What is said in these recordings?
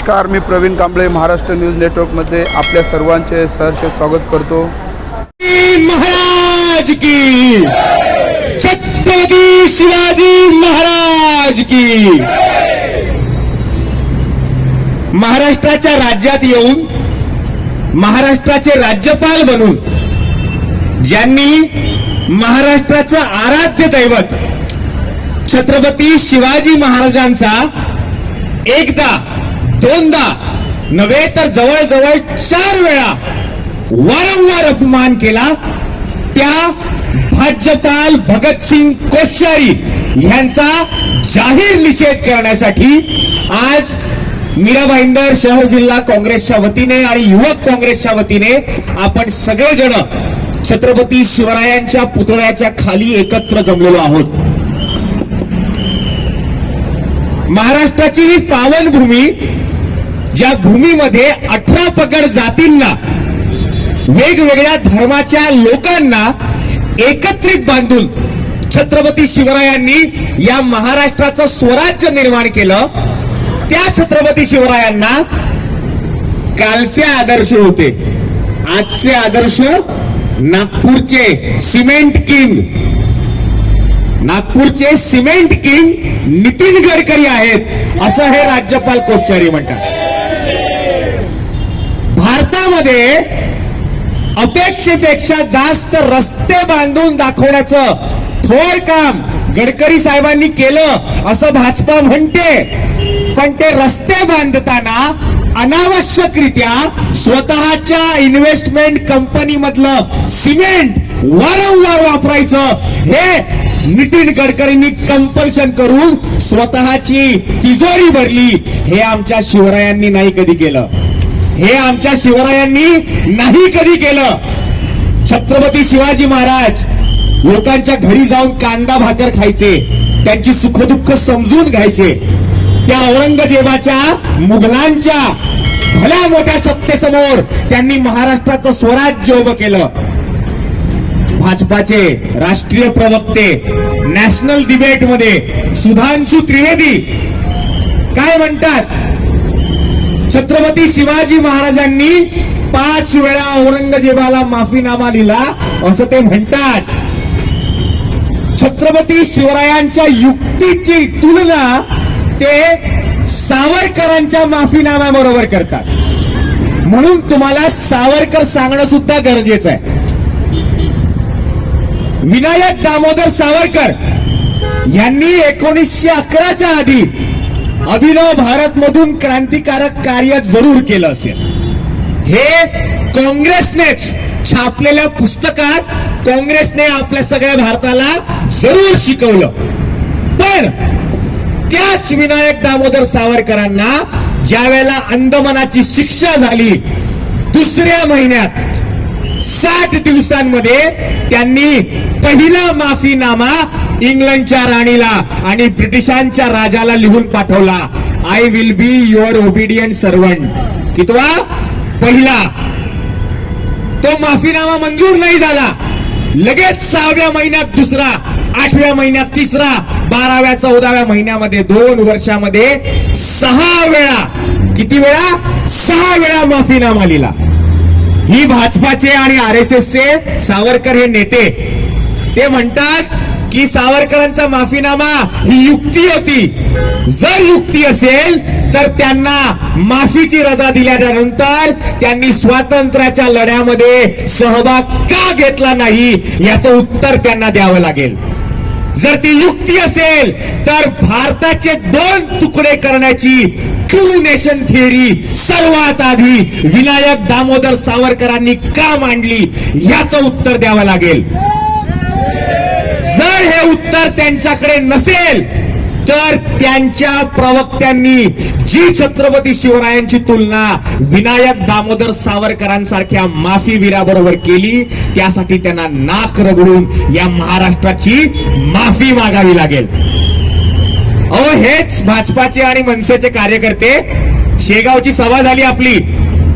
नमस्कार, मी प्रवीण कांबळे महाराष्ट्र न्यूज नेटवर्कमध्ये आपल्या सर्वांचे सहर्ष स्वागत करतो। महाराज की छत्रपती शिवाजी महाराज की। महाराष्ट्राच्या राज्यात येऊन महाराष्ट्राचे राज्यपाल बनून ज्यांनी महाराष्ट्राचं आराध्य दैवत छत्रपती शिवाजी महाराजांचा एकदा दोनदा नव्हे तर जवळजवळ 4 वेळा वारंवार अपमान केला, त्या राज्यपाल भगतसिंग कोश्यारी यांचा जाहीर निषेध करण्यासाठी आज मीरा भाईंदर शहर जिल्हा काँग्रेसच्या वतीने आणि युवक काँग्रेसच्या वतीने आपण सगळेजण छत्रपती शिवरायांच्या पुतळ्याच्या खाली एकत्र जमलेलो आहोत। महाराष्ट्राची ही पावन भूमी, ज्या भूमीमध्ये 18 पगड जातींना वेगवेगळ्या धर्माच्या लोकांना एकत्रित बांधून छत्रपती शिवरायांनी या महाराष्ट्राचं स्वराज्य निर्माण केलं, त्या छत्रपती शिवरायांना कालचे आदर्श होते, आजचे आदर्श नागपूरचे सिमेंट किंग, नागपूरचे सिमेंट किंग नितीन गडकरी आहेत असं हे राज्यपाल कोश्यारी म्हणतात। भारतामध्ये अपेक्षेपेक्षा जास्त रस्ते बांधून दाखवण्याचं थोर काम गडकरी साहेबांनी केलं असं भाजपा म्हणते, पण ते रस्ते बांधताना अनावश्यकरित्या स्वतःच्या इन्व्हेस्टमेंट कंपनी मधलं सिमेंट वारंवार वापरायचं हे नितीन गडकरींनी कंपल्शन करून स्वतःची तिजोरी भरली। हे आमच्या शिवरायांनी नाही कधी केलं, हे आमच्या शिवरायांनी नाही कधी केलं। छत्रपती शिवाजी महाराज लोकांच्या घरी जाऊन कांदा भाकर खायचे, त्यांची सुखदुःख समजून घ्यायचे। त्या औरंगजेबाच्या मुघलांच्या भल्या मोठ्या सत्तेसमोर त्यांनी महाराष्ट्राचं स्वराज्य उभं केलं। भाजपाचे राष्ट्रीय प्रवक्ते नॅशनल डिबेट मध्ये सुधांशु त्रिवेदी काय म्हणतात? छत्रपती शिवाजी महाराजांनी 5 वेळा औरंगजेबाला माफीनामा दिला असं ते म्हणतात। छत्रपती शिवरायांच्या युक्तीची तुलना ते सावरकरांच्या माफीनाम्याबरोबर करतात, म्हणून तुम्हाला सावरकर सांगणं सुद्धा गरजेचं आहे। विनायक दामोदर सावरकर यांनी 1911च्या आधी अभिनव भारत मधून क्रांतिकारक कार्य जरूर केलं असेल। हे काँग्रेसनेच छापलेल्या पुस्तकात काँग्रेसने आपल्या सगळ्या भारताला जरूर शिकवलं, पण त्याच विनायक दामोदर सावरकरांना ज्या वेळेला अंदमानाची शिक्षा झाली, दुसऱ्या महिन्यात 60 दिवसांमध्ये त्यांनी पहिला माफीनामा इंग्लंडच्या राणीला आणि ब्रिटिशांच्या राजाला लिहून पाठवला, I will be your obedient servant. कितवा? पहिला। तो माफीनामा मंजूर नाही झाला, लगेच 6व्या महिन्यात दुसरा, 8व्या महिन्यात तिसरा, 12व्या 14व्या महिन्यामध्ये 2 वर्षामध्ये 6 वेळा, किती वेळा? 6 वेळा माफीनामा लिहिला। ही भाजपाचे आणि RSSचे सावरकर हे नेते ते म्हणतात की सावरकरांचा माफीनामा ही युक्ती होती। जर युक्ती असेल तर त्यांना माफीची रजा दिल्यानंतर त्यांनी स्वातंत्र्याच्या लढ्यामध्ये सहभाग का घेतला नाही याचं उत्तर त्यांना द्यावं लागेल। जर ती युक्ती असेल तर भारताचे 2 तुकडे करण्याची टू नेशन थिअरी सर्वात आधी विनायक दामोदर सावरकरांनी का मांडली याचं उत्तर द्यावं लागेल। जर हे उत्तर त्यांच्याकडे नसेल तर त्यांच्या प्रवक्त्यांनी जी छत्रपती शिवरायांची तुलना विनायक दामोदर सावरकरांसारख्या माफीवीराबरोबर केली, त्यासाठी त्यांना नाक रगडून या महाराष्ट्राची माफी मागावी लागेल। अहो, हेच भाजपाचे आणि मनसेचे कार्यकर्ते, शेगावची सभा झाली आपली,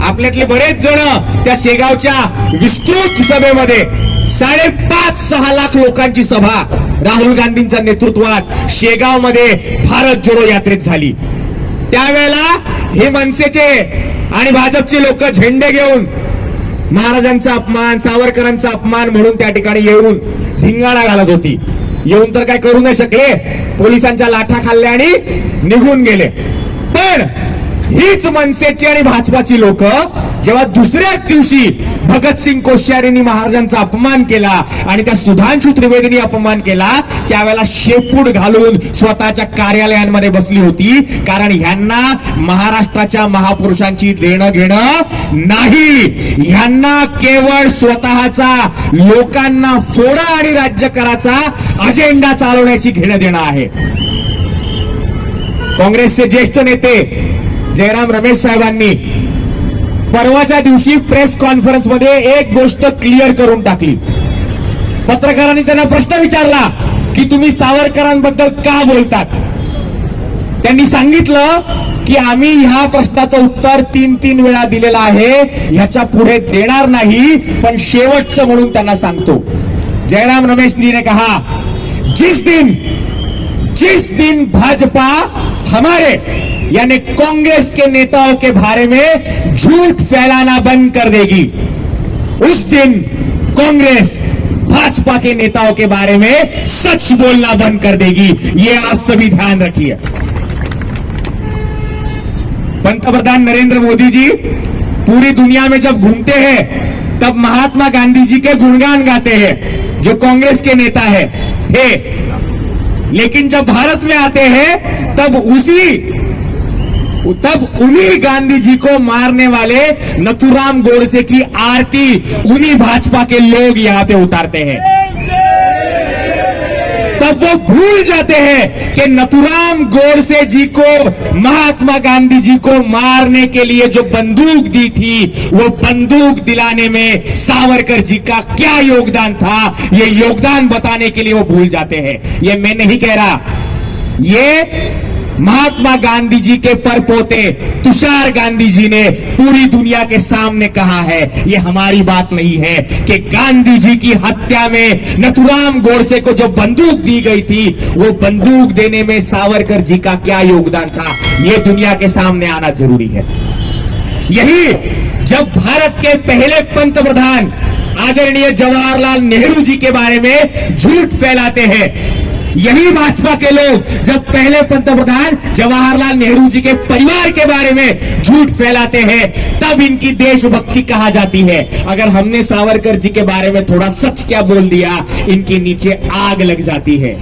आपल्यातले बरेच जण त्या शेगावच्या विस्तृत सभेमध्ये 5.5-6 लाख लोकांची सभा राहुल गांधींच्या नेतृत्वात शेगाव मध्ये भारत जोडो यात्रेत झाली। त्यावेळेला हे मनसेचे आणि भाजपचे लोक झेंडे घेऊन महाराजांचा अपमान, सावरकरांचा अपमान म्हणून त्या ठिकाणी येऊन धिंगाणा घालत होती. येऊन तर काय करू नाही शकले, पोलिसांच्या लाठा खाल्ल्या आणि निघून गेले. पण हीच मनसेची आणि भाजपाची लोक जेव्हा दुसऱ्याच दिवशी भगतसिंग कोश्यारींनी महाराजांचा अपमान केला आणि त्या सुधांशू त्रिवेदींनी अपमान केला, त्यावेळेला शेपूट घालून स्वतःच्या कार्यालयांमध्ये बसली होती. कारण ह्यांना महाराष्ट्राच्या महापुरुषांची देणं घेणं नाही. ह्यांना केवळ स्वतःचा लोकांना फोडा आणि राज्य कराचा अजेंडा चालवण्याची घेणं देणं आहे. काँग्रेसचे ज्येष्ठ नेते जयराम रमेश साहेबांनी परवाच्या दिवशी प्रेस कॉन्फरन्समध्ये एक गोष्ट क्लिअर करून टाकली. पत्रकारांनी त्यांना प्रश्न विचारला की तुम्ही सावरकरांबद्दल का बोलतात. त्यांनी सांगितलं की आम्ही ह्या प्रश्नाचं उत्तर 3 वेळा दिलेलं आहे, ह्याच्या पुढे देणार नाही, पण शेवटचं म्हणून त्यांना सांगतो. जयराम रमेश जी ने कहा, जिस दिन भाजपा हमारे यानी कांग्रेस के नेताओं के बारे में झूठ फैलाना बंद कर देगी, उस दिन कांग्रेस भाजपा के नेताओं के बारे में सच बोलना बंद कर देगी. ये आप सभी ध्यान रखिए. पंतप्रधान नरेंद्र मोदी जी पूरी दुनिया में जब घूमते हैं तब महात्मा गांधी जी के गुणगान गाते हैं, जो कांग्रेस के नेता थे. लेकिन जब भारत में आते हैं तब उन्हीं गांधी जी को मारने वाले नथुराम गोडसे की आरती उन्हीं भाजपा के लोग यहां पे उतारते हैं. तब वो भूल जाते हैं कि नथुराम गोडसे जी को महात्मा गांधी जी को मारने के लिए जो बंदूक दी थी, वो बंदूक दिलाने में सावरकर जी का क्या योगदान था, ये योगदान बताने के लिए वो भूल जाते हैं. ये मैं नहीं कह रहा, ये महात्मा गांधी जी के परपोते तुषार गांधी जी ने पूरी दुनिया के सामने कहा है. ये हमारी बात नहीं है कि गांधी जी की हत्या में नथुराम गोडसे को जो बंदूक दी गई थी, वो बंदूक देने में सावरकर जी का क्या योगदान था, ये दुनिया के सामने आना जरूरी है. यही जब भारत के पहले पंतप्रधान आदरणीय जवाहरलाल नेहरू जी के बारे में झूठ फैलाते हैं, यही भाजपा के लोग जब पहले पंतप्रधान जवाहरलाल नेहरू जी के परिवार के बारे में झूठ फैलाते हैं, तब इनकी देशभक्ति कहा जाती है. अगर हमने सावरकर जी के बारे में थोड़ा सच क्या बोल दिया, इनके नीचे आग लग जाती है.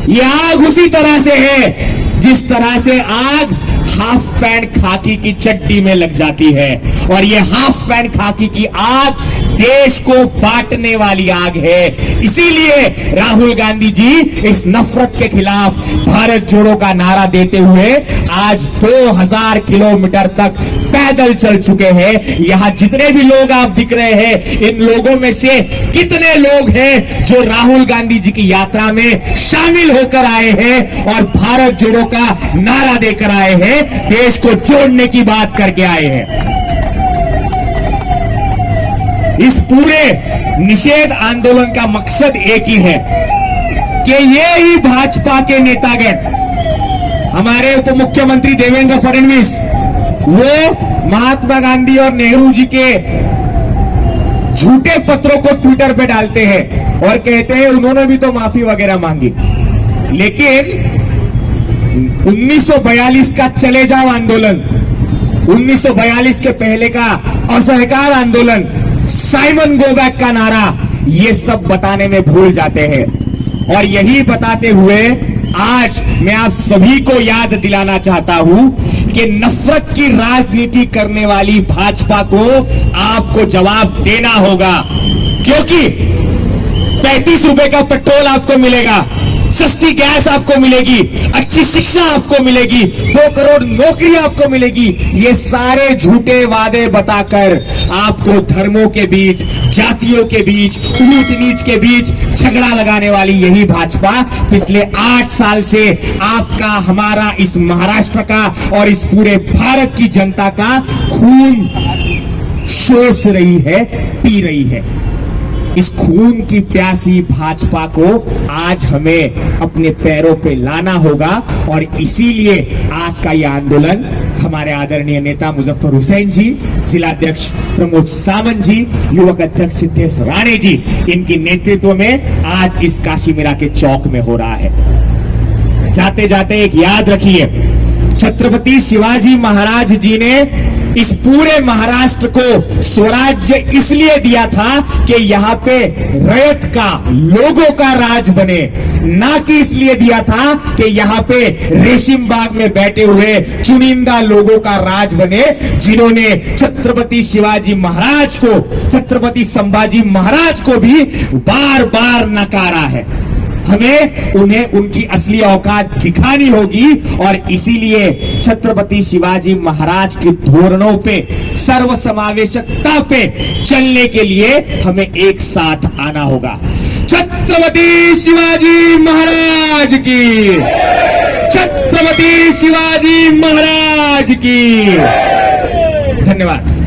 ये आग उसी तरह से है जिस तरह से आग हाफ पैंट खाकी की चड्डी में लग जाती है. और ये हाफ पैंट खाकी की आग देश को बांटने वाली आग है. इसीलिए राहुल गांधी जी इस नफरत के खिलाफ भारत जोड़ो का नारा देते हुए आज 2000 किलोमीटर तक पैदल चल चुके हैं. यहां जितने भी लोग आप दिख रहे हैं, इन लोगों में से कितने लोग हैं जो राहुल गांधी जी की यात्रा में शामिल होकर आए हैं और भारत जोड़ो का नारा देकर आए हैं, देश को जोड़ने की बात करके आए हैं. इस पूरे निषेध आंदोलन का मकसद एक ही है कि ये ही भाजपा के नेतागण, हमारे उप मुख्यमंत्री देवेंद्र फडणवीस, वो महात्मा गांधी और नेहरू जी के झूठे पत्रों को ट्विटर पे डालते हैं और कहते हैं उन्होंने भी तो माफी वगैरह मांगी. लेकिन 1942 का चले जाओ आंदोलन, 1942 के पहले का असहकार आंदोलन, साइमन गो बैक का नारा, ये सब बताने में भूल जाते हैं. और यही बताते हुए आज मैं आप सभी को याद दिलाना चाहता हूं कि नफरत की राजनीति करने वाली भाजपा को आपको जवाब देना होगा. क्योंकि 35 रुपए का पेट्रोल आपको मिलेगा, सस्ती गैस आपको मिलेगी, अच्छी शिक्षा आपको मिलेगी, 2 करोड़ नौकरी आपको मिलेगी. ये सारे झूठे वादे बताकर आपको धर्मों के बीच, जातियों के बीच, ऊंच नीच के बीच झगड़ा लगाने वाली यही भाजपा पिछले 8 साल से आपका, हमारा, इस महाराष्ट्र का और इस पूरे भारत की जनता का खून शोष रही है, पी रही है. इस खून की प्यासी भाजपा को आज हमें अपने पैरों पे लाना होगा और इसीलिए आज का यह आंदोलन हमारे आदरणीय नेता मुजफ्फर हुसैन जी, जिलाध्यक्ष प्रमोद सावंत जी, युवक अध्यक्ष सिद्धेश राणे जी, इनके नेतृत्व में आज इस काशी मीरा के चौक में हो रहा है। जाते जाते एक याद रखिए, छत्रपति शिवाजी महाराज जी ने इस पूरे महाराष्ट्र को स्वराज्य इसलिए दिया था कि यहाँ पे रयत का, लोगों का राज बने, ना कि इसलिए दिया था कि यहाँ पे रेशिम बाग में बैठे हुए चुनिंदा लोगों का राज बने, जिन्होंने छत्रपति शिवाजी महाराज को, छत्रपति संभाजी महाराज को भी बार बार नकारा है। हमें उन्हें उनकी असली औकात दिखानी होगी और इसीलिए छत्रपति शिवाजी महाराज के धोरणों पे, सर्वसमावेशकता पे चलने के लिए हमें एक साथ आना होगा। छत्रपति शिवाजी महाराज की, छत्रपति शिवाजी महाराज की। धन्यवाद।